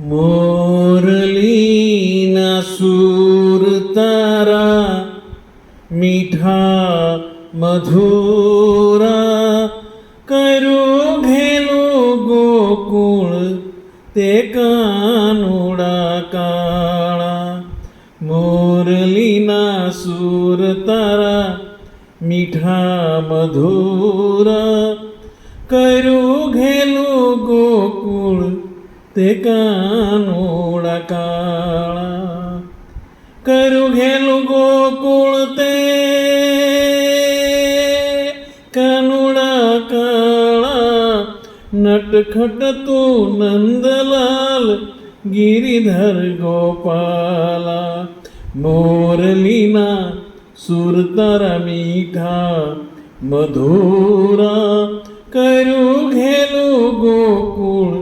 મોરલીના સૂર તારા મીઠા મધુરા કર્યું ઘેલું ગોકુળ તે કાનુડા કાળા. મોરલીના સૂર તારા મીઠા મધુરા કર્યું ઘેલું ગોકુળ તે કાનુડા કાળા. કર્યું ઘેલું ગોકુળ તે કાનુડા કાળા. નટખટ તું નંદલાલ ગિરિધર ગોપાલા. મોરલીના સૂર તારા મીઠા મધુરા કર્યું ઘેલું ગોકુળ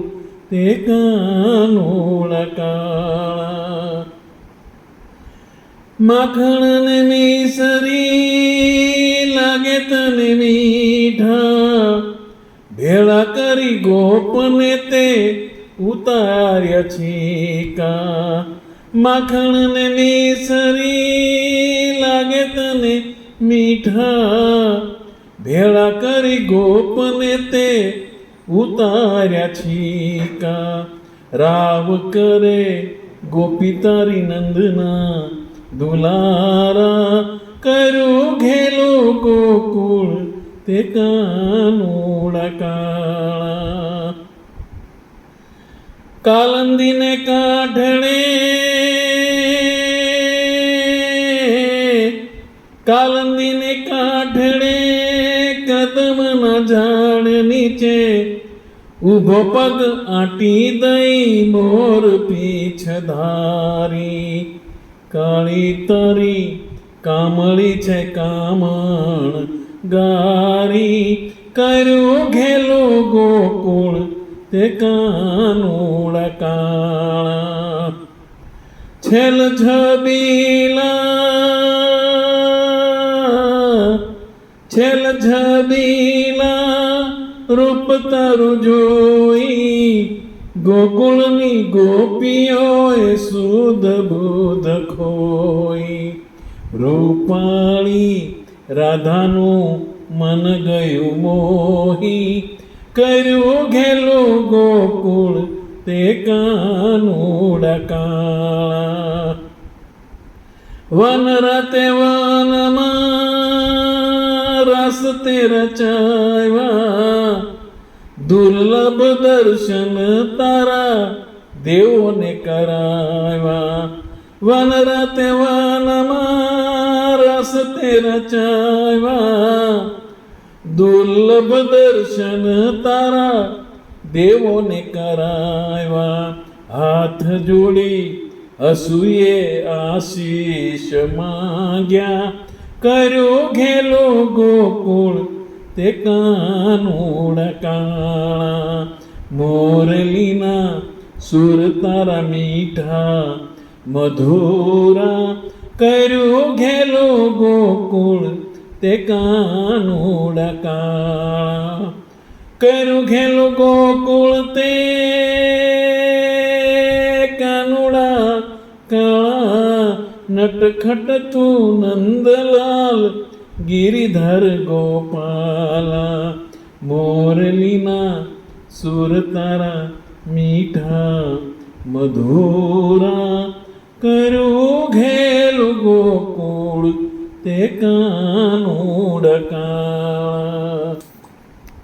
તે કાનુડા કાળા. માખણ ને મિસરી લાગે તને મીઠા ભેળા કરી ગોપને તે ઉતાર્યા છીકા. માખણ ને મિસરી લાગે તને મીઠા ભેળા કરી ગોપને તે ઉતાર્યા છીકા. રાવ કરે ગોપી તારી નંદના દુલારા કર્યું ઘેલું ગોકુળ તે કાનુડા કાળા. કાલંદીને કાઢણે કાલંદીને કાઢણે કદમના ઝાડ નીચે ઊભો પગ આંટી દઈ મોર પીછ ધારી. કાળી તરી કામળી છે કામણ ગારી કર્યું ઘેલું ગોકુળ તે કાનુડા કાળા. છેલ છબીલા રૂપ તારું જોઈ ગોકુળની ગોપીઓએ સુધ બુધ ખોઈ. રૂપાળી રાધાનું મન ગયું મોહી કર્યું ઘેલું ગોકુળ તે કાનુડા કાળા. વન રાતે વનમાં રસ તે રચાવ્યા દુર્લભ દર્શન તારા દેવોને કરાવ્યા. વન રાતે વનમાં રસ તે રચાવ્યા દુર્લભ દર્શન તારા દેવોને કરાવ્યા. હાથ જોડી અસૂયે આશીષ માંગ્યા કર્યું ઘેલું ગોકુળ તે કાનુડા કાળા. મોરલીના સૂર તારા મીઠા મધુરા કર્યું ઘેલું ગોકુળ તે કાનુડા કાળા. કર્યું ઘેલું ગોકુળ તે કાનુડા કાળા. નટખટ તું નંદલાલ ગિરિધર ગોપાલા. મોરલીના સૂર તારા મીઠા મધુરા કર્યું ઘેલું ગોકુળ તે કાનુડા કાળા.